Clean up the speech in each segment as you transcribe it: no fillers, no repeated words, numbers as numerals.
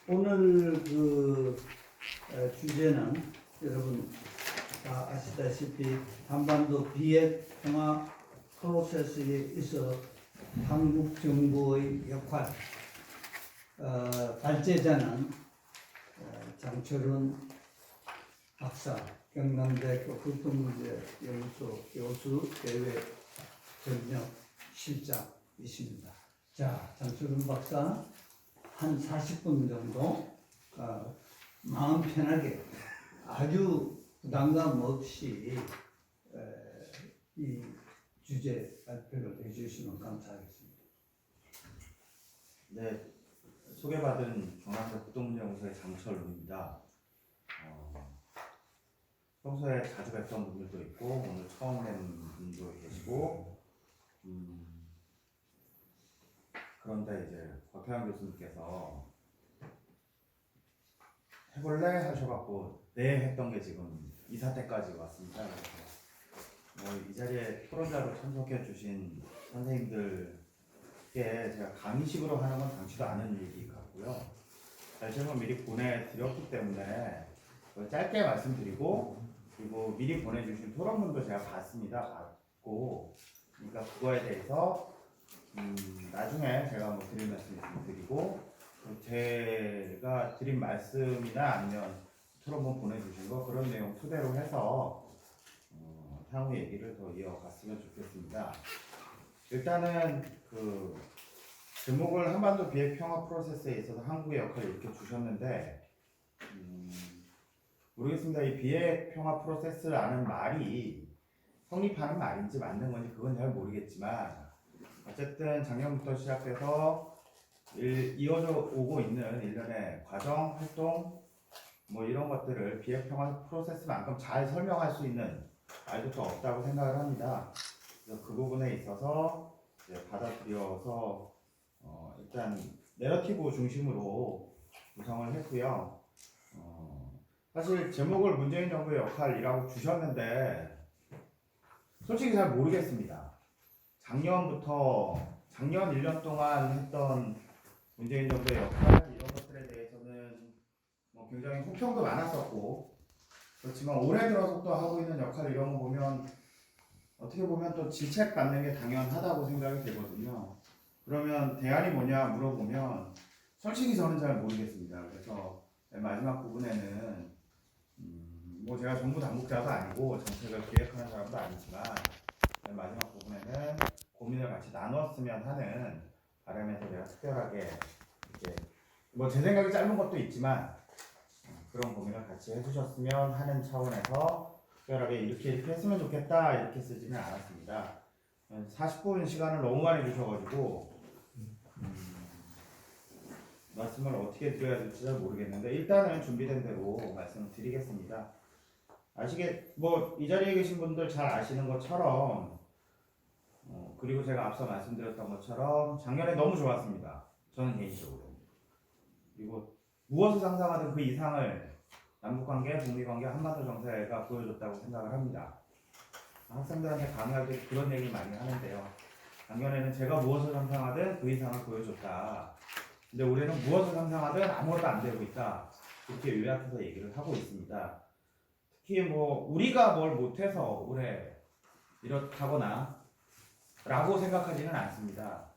오늘 주제는 여러분 다 아시다시피 한반도 비핵 평화 프로세스에 있어 한국 정부의 역할, 발제자는 장철훈 박사, 경남대학교 불통문제연구소 교수 대외 전역 실장이십니다. 자, 장철훈 박사 한 40분 정도 마음 편하게 아주 부담감 없이 이 주제 발표를 해주시면 감사하겠습니다. 네, 소개받은 경남대 불통문제연구소의 장철훈입니다. 평소에 자주 뵀던 분들도 있고 오늘 처음 뵌 분도 계시고 그런데 이제 곽태환 교수님께서 해볼래 하셔갖고 네 했던 게 지금 이 사태까지 왔습니다. 그래서 이 자리에 토론자로 참석해 주신 선생님들께 제가 강의식으로 하는 건 당치도 않은 얘기 같고요. 제가 미리 보내드렸기 때문에 짧게 말씀드리고, 그리고 미리 보내주신 토론문도 제가 봤고, 그러니까 그거에 대해서 나중에 제가 드릴 말씀 있으면 드리고, 제가 드린 말씀이나 아니면 토론문 보내주신 거 그런 내용 토대로 해서 향후 얘기를 더 이어갔으면 좋겠습니다. 일단은 제목을 한반도 비핵 평화 프로세스에 있어서 한국의 역할을 이렇게 주셨는데 모르겠습니다. 이 비핵 평화 프로세스라는 말이 성립하는 말인지 맞는 건지 그건 잘 모르겠지만 어쨌든 작년부터 시작해서 이어져 오고 있는 일련의 과정, 활동 이런 것들을 비핵 평화 프로세스만큼 잘 설명할 수 있는 말조차 없다고 생각을 합니다. 그래서 그 부분에 있어서 이제 받아들여서 일단 내러티브 중심으로 구성을 했고요. 사실 제목을 문재인 정부의 역할이라고 주셨는데 솔직히 잘 모르겠습니다. 작년 1년 동안 했던 문재인 정부의 역할 이런 것들에 대해서는 굉장히 호평도 많았었고 그렇지만 올해 들어서 또 하고 있는 역할 이런 거 보면 어떻게 보면 또 질책받는 게 당연하다고 생각이 되거든요. 그러면 대안이 뭐냐 물어보면 솔직히 저는 잘 모르겠습니다. 그래서 마지막 부분에는 제가 정부 당국자도 아니고 정책을 기획하는 사람도 아니지만 마지막 부분에는 고민을 같이 나눴으면 하는 바람에서 제가 특별하게 이렇게 제 생각이 짧은 것도 있지만 그런 고민을 같이 해주셨으면 하는 차원에서 특별하게 이렇게 했으면 좋겠다 이렇게 쓰지는 않았습니다. 40분 시간을 너무 많이 주셔가지고 말씀을 어떻게 드려야 될지 잘 모르겠는데 일단은 준비된 대로 말씀을 드리겠습니다. 이 자리에 계신 분들 잘 아시는 것처럼 그리고 제가 앞서 말씀드렸던 것처럼 작년에 너무 좋았습니다. 저는 개인적으로. 그리고 무엇을 상상하든 그 이상을 남북관계, 북미관계, 한반도 정세가 보여줬다고 생각을 합니다. 학생들한테 강의할 때 그런 얘기를 많이 하는데요. 작년에는 제가 무엇을 상상하든 그 이상을 보여줬다. 근데 올해는 무엇을 상상하든 아무것도 안 되고 있다. 이렇게 요약해서 얘기를 하고 있습니다. 특히 우리가 뭘 못해서 올해 이렇다거나 라고 생각하지는 않습니다.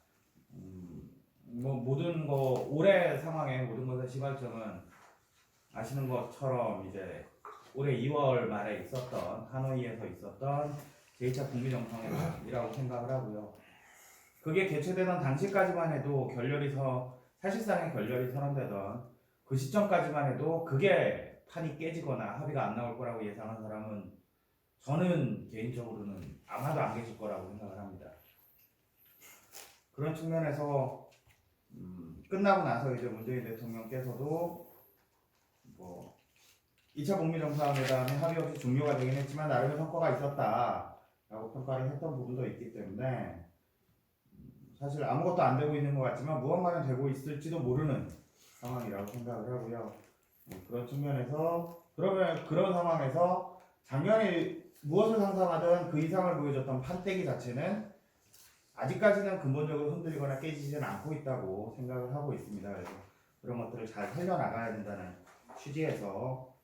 모든 거 올해 상황의 모든 것의 시발점은 아시는 것처럼 이제 올해 2월 말에 있었던 하노이에서 있었던 제2차 북미 정상회담이라고 생각을 하고요. 그게 개최되던 당시까지만 해도 사실상의 결렬이 선언되던 그 시점까지만 해도 그게 판이 깨지거나 합의가 안 나올 거라고 예상한 사람은 저는 개인적으로는 아마도 안 계실 거라고 생각을 합니다. 그런 측면에서 끝나고 나서 이제 문재인 대통령께서도 2차 북미 정상회담에 합의 없이 종료가 되긴 했지만 나름의 성과가 있었다라고 평가를 했던 부분도 있기 때문에 사실 아무것도 안 되고 있는 것 같지만 무언가는 되고 있을지도 모르는 상황이라고 생각을 하고요. 그런 측면에서 그런 상황에서 작년에 무엇을 상상하든 그 이상을 보여줬던 판때기 자체는 아직까지는 근본적으로 흔들리거나 깨지지는 않고 있다고 생각을 하고 있습니다. 그래서 그런 것들을 잘 살려나가야 된다는 취지에서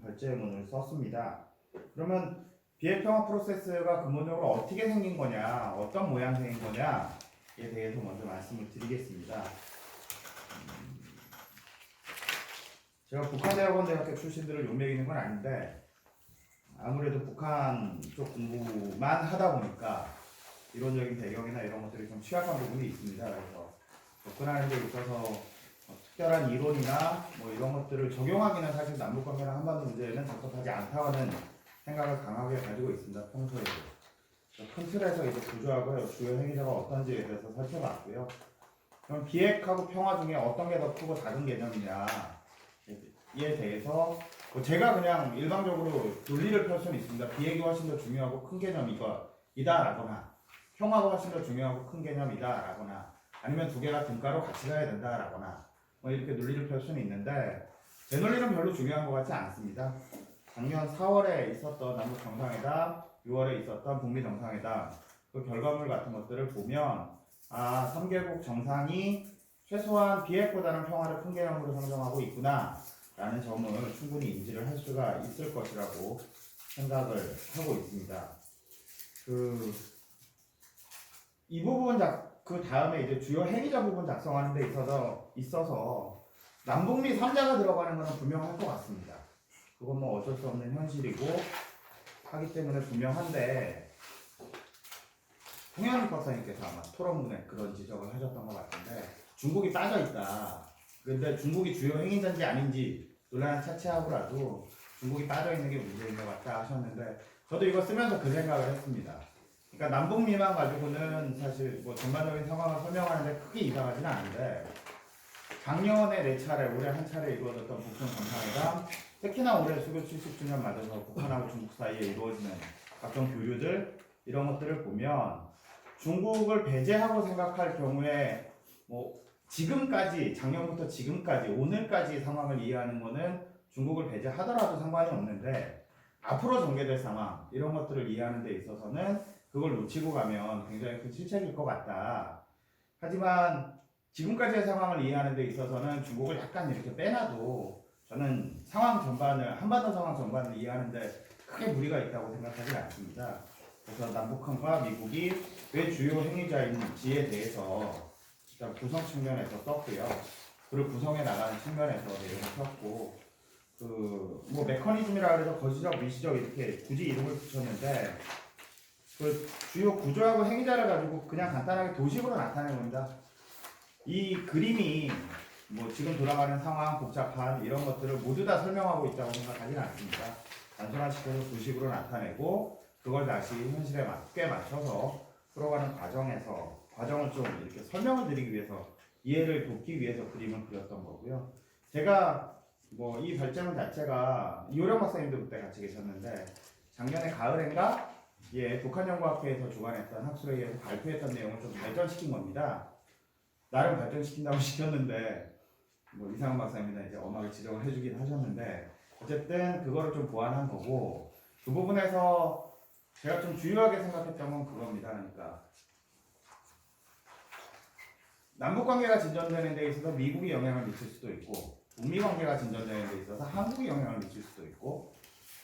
발제문을 썼습니다. 그러면 비핵평화 프로세스가 근본적으로 어떻게 생긴 거냐, 어떤 모양새인 거냐에 대해서 먼저 말씀을 드리겠습니다. 제가 북한대학원대학교 출신들을 욕먹이는 건 아닌데 아무래도 북한 쪽 공부만 하다 보니까 이론적인 배경이나 이런 것들이 좀 취약한 부분이 있습니다. 그래서 접근하는 데 있어서 특별한 이론이나 뭐 이런 것들을 적용하기는 사실 남북관계나 한반도 문제에는 적합하지 않다는 생각을 강하게 가지고 있습니다. 평소에도. 큰 틀에서 이제 구조하고 주요 행위자가 어떤지에 대해서 살펴봤고요. 그럼 비핵하고 평화 중에 어떤 게 더 크고 작은 개념이냐에 대해서 제가 그냥 일방적으로 논리를 펼 수는 있습니다. 비핵이 훨씬 더 중요하고 큰 개념이 이다라거나 평화가 훨씬 더 중요하고 큰 개념이다라거나 아니면 두 개가 등가로 같이 가야 된다라거나 뭐 이렇게 논리를 펼 수는 있는데 제 논리는 별로 중요한 것 같지 않습니다. 작년 4월에 있었던 남북 정상회담, 6월에 있었던 북미 정상회담 그 결과물 같은 것들을 보면 3개국 정상이 최소한 비핵보다는 평화를 큰 개념으로 상정하고 있구나 라는 점을 충분히 인지를 할 수가 있을 것이라고 생각을 하고 있습니다. 이 부분 그 다음에 이제 주요 행위자 부분 작성하는 데 있어서 남북미 3자가 들어가는 것은 분명할 것 같습니다. 그건 뭐 어쩔 수 없는 현실이고 하기 때문에 분명한데 홍현희 박사님께서 아마 토론문에 그런 지적을 하셨던 것 같은데 중국이 빠져있다. 그런데 중국이 주요 행위자인지 아닌지 논란을 차치하고라도 중국이 빠져있는 게 문제인 것 같다 하셨는데 저도 이거 쓰면서 그 생각을 했습니다. 그러니까 남북미만 가지고는 사실 뭐 전반적인 상황을 설명하는데 크게 이상하지는 않은데 작년에 4차례, 올해 한 차례 이루어졌던 북중 정상회담, 특히나 올해 수교 70주년 맞아서 북한하고 중국 사이에 이루어지는 각종 교류들 이런 것들을 보면 중국을 배제하고 생각할 경우에 뭐 지금까지 작년부터 지금까지 오늘까지 상황을 이해하는 거는 중국을 배제하더라도 상관이 없는데 앞으로 전개될 상황 이런 것들을 이해하는 데 있어서는 그걸 놓치고 가면 굉장히 큰 실책일 것 같다. 하지만 지금까지의 상황을 이해하는 데 있어서는 중국을 약간 이렇게 빼놔도 저는 상황 전반을 한반도 상황 전반을 이해하는데 크게 무리가 있다고 생각하지 않습니다. 그래서 남북한과 미국이 왜 주요 행위자인지에 대해서 일단 구성 측면에서 썼고요. 그리고 구성해 나가는 측면에서 내용을 썼고 뭐 메커니즘이라 그래서 거시적, 미시적 이렇게 굳이 이름을 붙였는데 그 주요 구조하고 행위자를 가지고 그냥 간단하게 도식으로 나타낸 겁니다. 이 그림이 뭐 지금 돌아가는 상황, 복잡한 이런 것들을 모두 다 설명하고 있다고 생각하지는 않습니다. 단순화시켜서 도식으로 나타내고 그걸 다시 현실에 맞게 맞춰서 풀어가는 과정을 좀 이렇게 설명을 드리기 위해서 이해를 돕기 위해서 그림을 그렸던 거고요. 제가 뭐 이 발제문 자체가 이호령 박사님도 그때 같이 계셨는데 작년에 가을인가 북한연구학회에서 주관했던 학술에 의해서 발표했던 내용을 좀 발전시킨 겁니다. 나름 발전시킨다고 시켰는데 뭐 이상한 박사님이나 이제 엄하게 지적을 해주긴 하셨는데 어쨌든 그거를 좀 보완한 거고 그 부분에서 제가 좀 중요하게 생각했던 건 그겁니다. 그러니까 남북 관계가 진전되는 데 있어서 미국이 영향을 미칠 수도 있고 북미 관계가 진전되는 데 있어서 한국이 영향을 미칠 수도 있고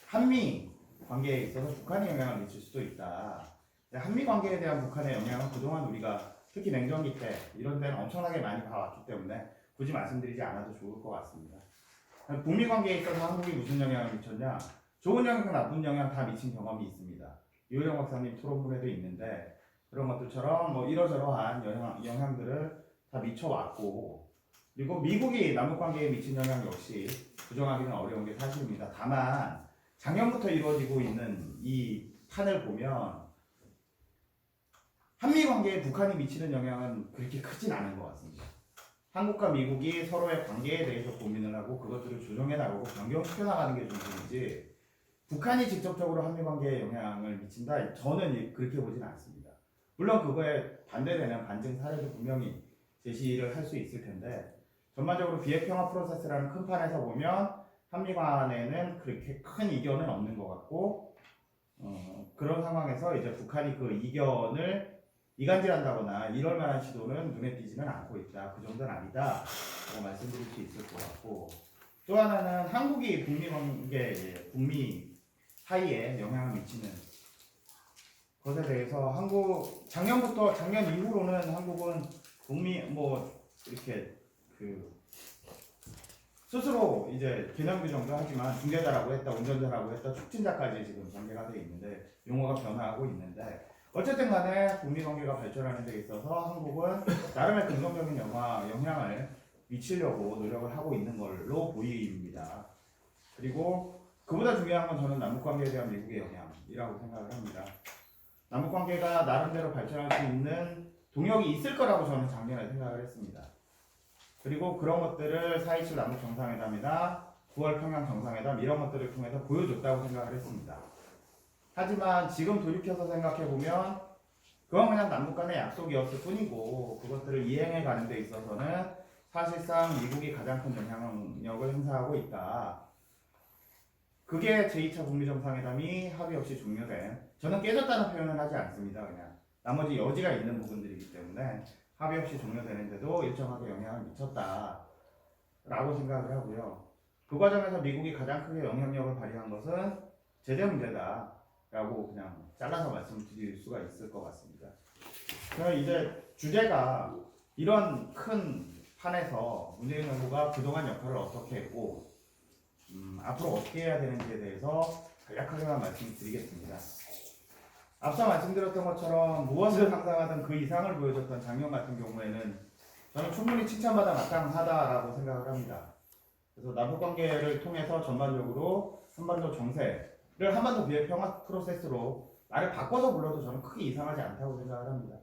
한미 관계에 있어서 북한이 영향을 미칠 수도 있다. 한미 관계에 대한 북한의 영향은 그동안 우리가 특히 냉전기 때 이런 데는 엄청나게 많이 봐왔기 때문에 굳이 말씀드리지 않아도 좋을 것 같습니다. 북미 관계에 있어서 한국이 무슨 영향을 미쳤냐? 좋은 영향, 나쁜 영향 다 미친 경험이 있습니다. 이호령 박사님 토론문에도 있는데 그런 것들처럼 뭐 이러저러한 영향들을 다 미쳐왔고 그리고 미국이 남북관계에 미친 영향 역시 부정하기는 어려운 게 사실입니다. 다만 작년부터 이루어지고 있는 이 판을 보면 한미관계에 북한이 미치는 영향은 그렇게 크진 않은 것 같습니다. 한국과 미국이 서로의 관계에 대해서 고민을 하고 그것들을 조정해 나가고 변경시켜 나가는 게 중심이지 북한이 직접적으로 한미관계에 영향을 미친다? 저는 그렇게 보진 않습니다. 물론 그거에 반대되는 반증 사례도 분명히 제시를 할 수 있을 텐데 전반적으로 비핵평화 프로세스라는 큰 판에서 보면 한미 간에는 그렇게 큰 이견은 없는 것 같고 그런 상황에서 이제 북한이 그 이견을 이간질한다거나 이럴 만한 시도는 눈에 띄지는 않고 있다. 그 정도는 아니다. 라고 말씀드릴 수 있을 것 같고, 또 하나는 한국이 북미 관계, 북미 사이에 영향을 미치는 것에 대해서 작년 이후로는 한국은 북미 이렇게 스스로 이제 개념 규정도 하지만 중재자라고 했다, 운전자라고 했다, 촉진자까지 지금 전개가 되어 있는데 용어가 변화하고 있는데, 어쨌든 간에 북미 관계가 발전하는 데 있어서 한국은 나름의 긍정적인 영향을 미치려고 노력을 하고 있는 걸로 보입니다. 그리고 그보다 중요한 건 저는 남북관계에 대한 미국의 영향이라고 생각을 합니다. 남북관계가 나름대로 발전할 수 있는 동력이 있을 거라고 저는 작년에 생각을 했습니다. 그리고 그런 것들을 4.27 남북 정상회담이나 9월 평양 정상회담 이런 것들을 통해서 보여줬다고 생각을 했습니다. 하지만 지금 돌이켜서 생각해보면 그건 그냥 남북 간의 약속이었을 뿐이고, 그것들을 이행해 가는 데 있어서는 사실상 미국이 가장 큰 영향력을 행사하고 있다. 그게 제2차 북미 정상회담이 합의 없이 종료된, 저는 깨졌다는 표현은 하지 않습니다. 그냥 나머지 여지가 있는 부분들이기 때문에 합의 없이 종료되는데도 일정하게 영향을 미쳤다 라고 생각을 하고요. 그 과정에서 미국이 가장 크게 영향력을 발휘한 것은 제재 문제다 라고 그냥 잘라서 말씀드릴 수가 있을 것 같습니다. 그럼 이제 주제가 이런 큰 판에서 문재인 정부가 그동안 역할을 어떻게 했고 앞으로 어떻게 해야 되는지에 대해서 간략하게만 말씀드리겠습니다. 앞서 말씀드렸던 것처럼 무엇을 상상하든 그 이상을 보여줬던 작년 같은 경우에는 저는 충분히 칭찬받아 마땅하다라고 생각을 합니다. 그래서 남북관계를 통해서 전반적으로 한반도 정세를 한반도 비핵 평화 프로세스로 말을 바꿔서 불러도 저는 크게 이상하지 않다고 생각을 합니다.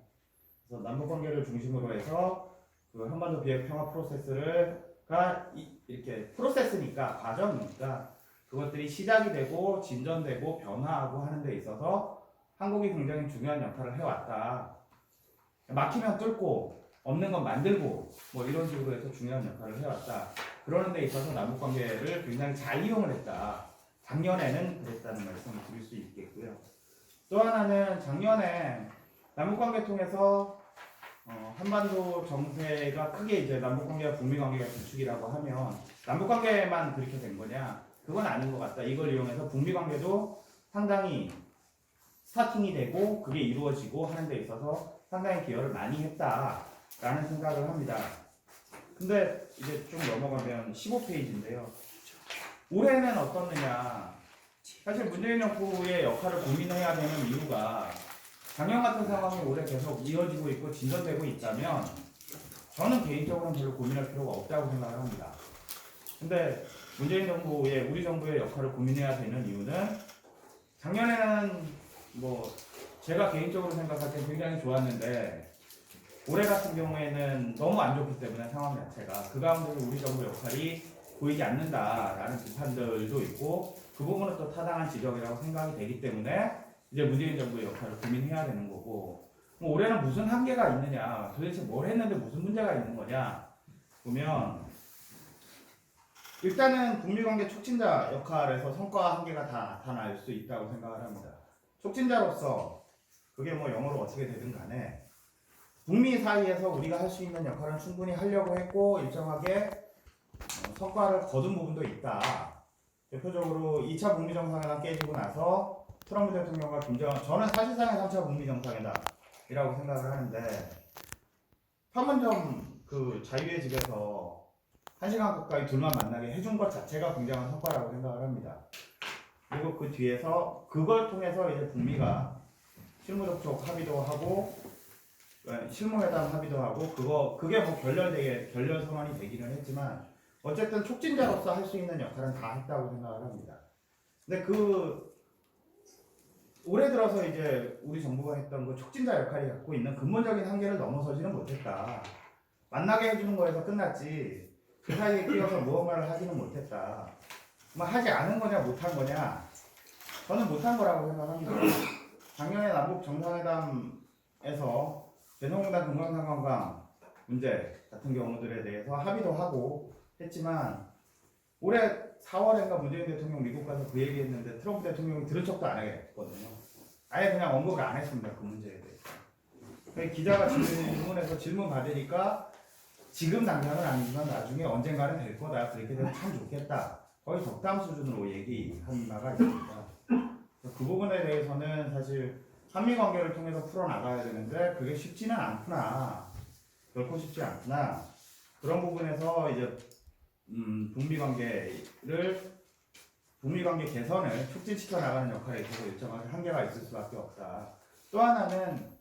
그래서 남북관계를 중심으로 해서 그 한반도 비핵 평화 프로세스가 이렇게 프로세스니까, 과정이니까 그것들이 시작이 되고 진전되고 변화하고 하는 데 있어서 한국이 굉장히 중요한 역할을 해왔다. 막히면 뚫고 없는 건 만들고 이런 식으로 해서 중요한 역할을 해왔다. 그러는 데 있어서 남북관계를 굉장히 잘 이용을 했다. 작년에는 그랬다는 말씀을 드릴 수 있겠고요. 또 하나는 작년에 남북관계 통해서 한반도 정세가 크게 이제 남북관계와 북미관계가 구축이라고 하면 남북관계만 그렇게 된 거냐? 그건 아닌 것 같다. 이걸 이용해서 북미관계도 상당히 스타팅이 되고 그게 이루어지고 하는 데 있어서 상당히 기여를 많이 했다라는 생각을 합니다. 근데 이제 쭉 넘어가면 15페이지인데요. 올해는 어떻느냐? 사실 문재인 정부의 역할을 고민해야 되는 이유가 작년 같은 상황이 올해 계속 이어지고 있고 진전되고 있다면 저는 개인적으로는 별로 고민할 필요가 없다고 생각을 합니다. 근데 문재인 정부의, 우리 정부의 역할을 고민해야 되는 이유는 작년에는 제가 개인적으로 생각할 때 굉장히 좋았는데 올해 같은 경우에는 너무 안 좋기 때문에 상황 자체가 그 가운데서 우리 정부 역할이 보이지 않는다라는 비판들도 있고, 그 부분은 또 타당한 지적이라고 생각이 되기 때문에 이제 문재인 정부의 역할을 고민해야 되는 거고, 올해는 무슨 한계가 있느냐, 도대체 뭘 했는데 무슨 문제가 있는 거냐 보면 일단은 북미관계 촉진자 역할에서 성과와 한계가 다 나타날 수 있다고 생각을 합니다. 촉진자로서 그게 영어로 어떻게 되든 간에 북미 사이에서 우리가 할 수 있는 역할은 충분히 하려고 했고 일정하게 성과를 거둔 부분도 있다. 대표적으로 2차 북미 정상회담 깨지고 나서 트럼프 대통령과 저는 사실상의 3차 북미 정상회담이라고 생각을 하는데, 판문점 그 자유의 집에서 1시간 가까이 둘만 만나게 해준 것 자체가 굉장한 성과라고 생각을 합니다. 그리고 그 뒤에서 그걸 통해서 이제 북미가 실무접촉 합의도 하고 실무회담 합의도 하고 그게 결렬 선언이 되기는 했지만 어쨌든 촉진자로서 할 수 있는 역할은 다 했다고 생각을 합니다. 근데 올해 들어서 이제 우리 정부가 했던 그 촉진자 역할이 갖고 있는 근본적인 한계를 넘어서지는 못했다. 만나게 해주는 거에서 끝났지 그 사이에 끼어서 무언가를 하지는 못했다. 하지 않은 거냐 못한 거냐? 저는 못한 거라고 생각합니다. 작년에 남북 정상회담에서 대성공단 금강산관광 문제 같은 경우들에 대해서 합의도 하고 했지만 올해 4월인가 문재인 대통령 미국 가서 그 얘기했는데 트럼프 대통령이 들은 척도 안 했거든요. 아예 그냥 언급을 안 했습니다. 그 문제에 대해서. 기자가 질문해서 질문 받으니까 지금 당장은 아니지만 나중에 언젠가는 될 거다. 그렇게 되면 참 좋겠다. 거의 덕담 수준으로 얘기한 바가 있습니다. 그 부분에 대해서는 사실 한미 관계를 통해서 풀어나가야 되는데 그게 쉽지는 않구나. 결코 쉽지 않구나. 그런 부분에서 이제 북미 관계 개선을 촉진시켜 나가는 역할에 있어서 일정하게 한계가 있을 수밖에 없다. 또 하나는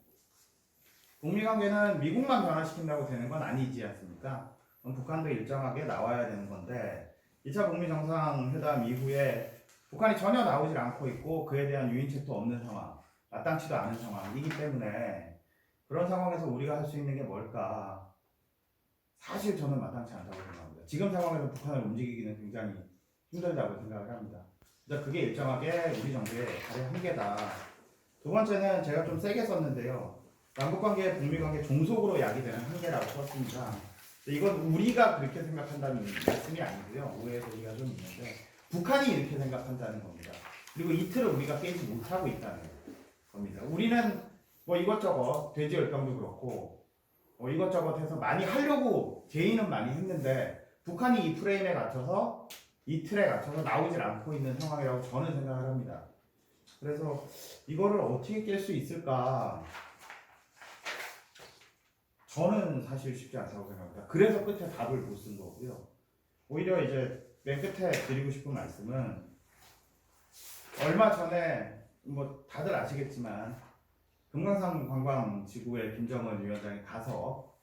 북미 관계는 미국만 변화시킨다고 되는 건 아니지 않습니까? 북한도 일정하게 나와야 되는 건데 2차 북미 정상회담 이후에 북한이 전혀 나오질 않고 있고 그에 대한 유인책도 없는 상황, 마땅치도 않은 상황이기 때문에 그런 상황에서 우리가 할 수 있는 게 뭘까? 사실 저는 마땅치 않다고 생각합니다. 지금 상황에서 북한을 움직이기는 굉장히 힘들다고 생각을 합니다. 그게 일정하게 우리 정부의 역할의 한계다. 두 번째는 제가 좀 세게 썼는데요. 남북관계, 북미관계 종속으로 야기되는 한계라고 썼습니다. 이건 우리가 그렇게 생각한다는 말씀이 아니고요. 오해의 소리가 좀 있는데 북한이 이렇게 생각한다는 겁니다. 그리고 이 틀을 우리가 깨지 못하고 있다는 겁니다. 우리는 뭐 이것저것 돼지열병도 그렇고 뭐 이것저것 해서 많이 하려고 개인은 많이 했는데 북한이 이 프레임에 갇혀서 이 틀에 갇혀서 나오질 않고 있는 상황이라고 저는 생각을 합니다. 그래서 이거를 어떻게 깰 수 있을까? 저는 사실 쉽지 않다고 생각합니다. 그래서 끝에 답을 못 쓴 거고요. 오히려 이제 맨 끝에 드리고 싶은 말씀은 얼마 전에 뭐 다들 아시겠지만 금강산 관광지구에 김정은 위원장이 가서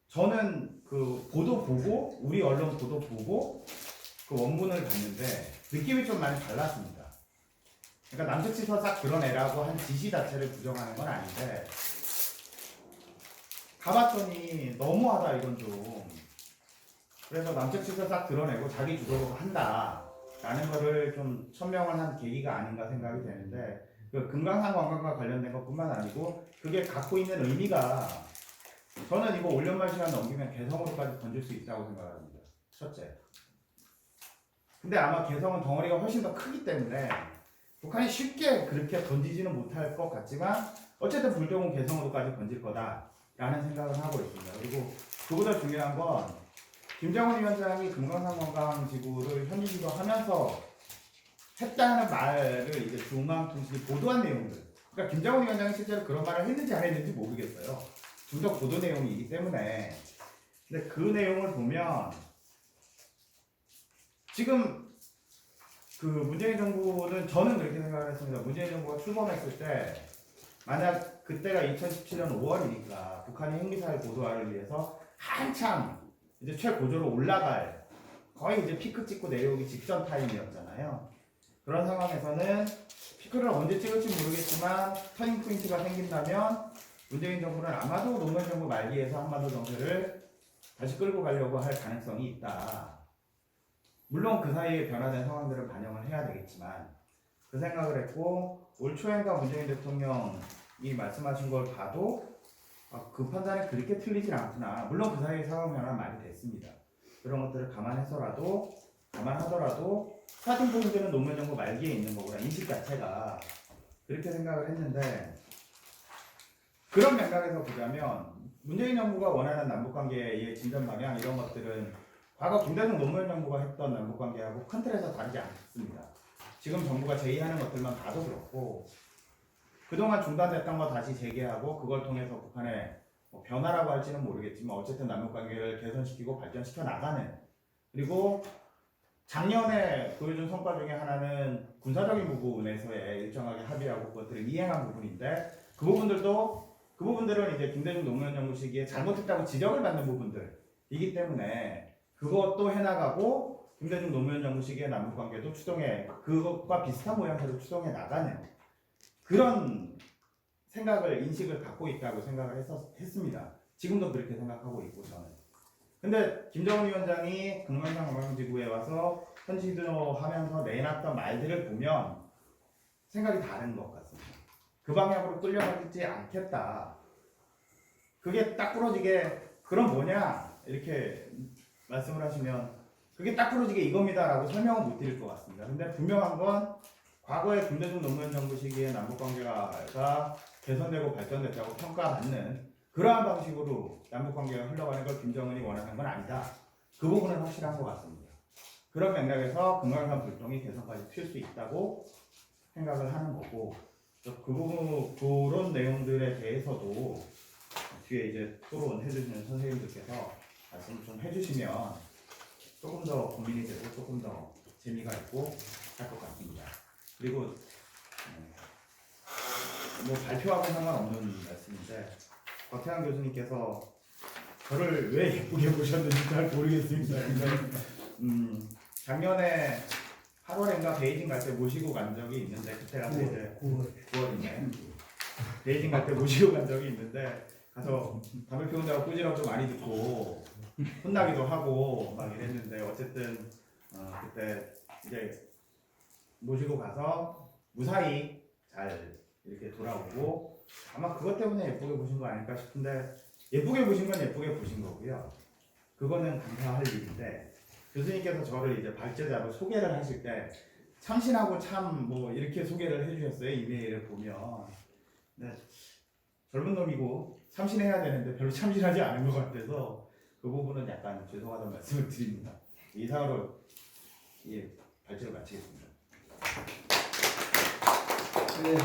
저는 그 보도 보고 우리 언론 보도 보고 그 원문을 봤는데 느낌이 좀 많이 달랐습니다. 그러니까 남측지서 싹 드러내라고 한 지시 자체를 부정하는 건 아닌데 가봤더니 너무하다 이건 좀. 그래서 남측지서 싹 드러내고 자기 주도로 한다 라는 거를 좀 천명을 한 계기가 아닌가 생각이 되는데 그 금강산 관광과 관련된 것뿐만 아니고 그게 갖고 있는 의미가 저는 이거 올연말 시간 넘기면 개성으로까지 던질 수 있다고 생각합니다. 첫째. 근데 아마 개성은 덩어리가 훨씬 더 크기 때문에 북한이 쉽게 그렇게 던지지는 못할 것 같지만 어쨌든 불경은 개성으로까지 던질 거다라는 생각을 하고 있습니다. 그리고 그보다 중요한 건 김정은 위원장이 금강산 관광지구를 현지 지도하면서 했다는 말을 이제 중앙통신이 보도한 내용들. 그러니까 김정은 위원장이 실제로 그런 말을 했는지 안 했는지 모르겠어요. 중적 보도 내용이기 때문에. 근데 그 내용을 보면 지금 그 문재인 정부는 저는 그렇게 생각을 했습니다. 문재인 정부가 출범했을 때 만약 그때가 2017년 5월이니까 북한이 핵미사일 고도화를 위해서 한참 이제 최고조로 올라갈 거의 이제 피크 찍고 내려오기 직전 타임이었잖아요. 그런 상황에서는 피크를 언제 찍을지 모르겠지만 터닝 포인트가 생긴다면 문재인 정부는 아마도 노무현 정부 말기에서 한반도 정세를 다시 끌고 가려고 할 가능성이 있다. 물론 그 사이에 변화된 상황들을 반영을 해야 되겠지만 그 생각을 했고 올 초엔가 문재인 대통령이 말씀하신 걸 봐도 그 판단이 그렇게 틀리진 않구나. 물론 그 사이에 상황 변화는 많이 됐습니다. 그런 것들을 감안하더라도 스타팅 포인트는 노무현 정부 말기에 있는 거구나. 인식 자체가 그렇게 생각을 했는데 그런 맥락에서 보자면 문재인 정부가 원하는 남북관계의 진전 방향 이런 것들은 과거 김대중 노무현 정부가 했던 남북관계하고 큰 틀에서 다르지 않습니다. 지금 정부가 제의하는 것들만 봐도 그렇고 그동안 중단됐던 거 다시 재개하고 그걸 통해서 북한의 뭐 변화라고 할지는 모르겠지만 어쨌든 남북관계를 개선시키고 발전시켜 나가는 그리고 작년에 보여준 성과 중에 하나는 군사적인 부분에서의 일정하게 합의하고 그것들을 이행한 부분인데 그 부분들은 이제 김대중 노무현 정부 시기에 잘못했다고 지적을 받는 부분들이기 때문에 그것도 해나가고 김대중 노무현 정부 시기의 남북관계도 그것과 비슷한 모양새로 추동해 나가는 그런 생각을 인식을 갖고 있다고 생각을 했습니다. 지금도 그렇게 생각하고 있고 저는. 근데 김정은 위원장이 금강산 관광지구에 와서 현지지도하면서 내놨던 말들을 보면 생각이 다른 것 같습니다. 그 방향으로 끌려가지 않겠다. 그게 딱 부러지게 그럼 뭐냐 이렇게 말씀을 하시면 그게 딱 부러지게 이겁니다라고 설명은 못 드릴 것 같습니다. 근데 분명한 건 과거에 김대중 노무현 정부 시기에 남북관계가 개선되고 발전됐다고 평가받는 그러한 방식으로 남북관계가 흘러가는 걸 김정은이 원하는 건 아니다. 그 부분은 확실한 것 같습니다. 그런 맥락에서 금강산 불통이 개선까지 튈 수 있다고 생각을 하는 거고, 그 부분 그런 내용들에 대해서도 뒤에 이제 토론 해주시는 선생님들께서 말씀을 좀 해주시면 조금 더 고민이 되고 조금 더 재미가 있고 할 것 같습니다. 그리고 뭐 발표하고 상관없는 말씀인데 곽태환 교수님께서 저를 왜 예쁘게 보셨는지 잘 모르겠습니다. 근데 작년에 8월인가 베이징 갈 때 모시고 간 적이 있는데 그때 가서 이제 9월이네. 베이징 갈 때 모시고 간 적이 있는데 가서 담배 피운다고 꾸지람도 많이 듣고 혼나기도 하고 막 이랬는데 어쨌든 그때 이제 모시고 가서 무사히 잘 이렇게 돌아오고 아마 그것 때문에 예쁘게 보신 거 아닐까 싶은데 예쁘게 보신 건 예쁘게 보신 거고요. 그거는 감사할 일인데 교수님께서 저를 이제 발제자로 소개를 하실 때 참신하고 참 뭐 이렇게 소개를 해주셨어요. 이메일을 보면. 네, 젊은 놈이고 참신해야 되는데 별로 참신하지 않은 것 같아서 그 부분은 약간 죄송하다는 말씀을 드립니다. 이상으로 발제를 마치겠습니다. 네,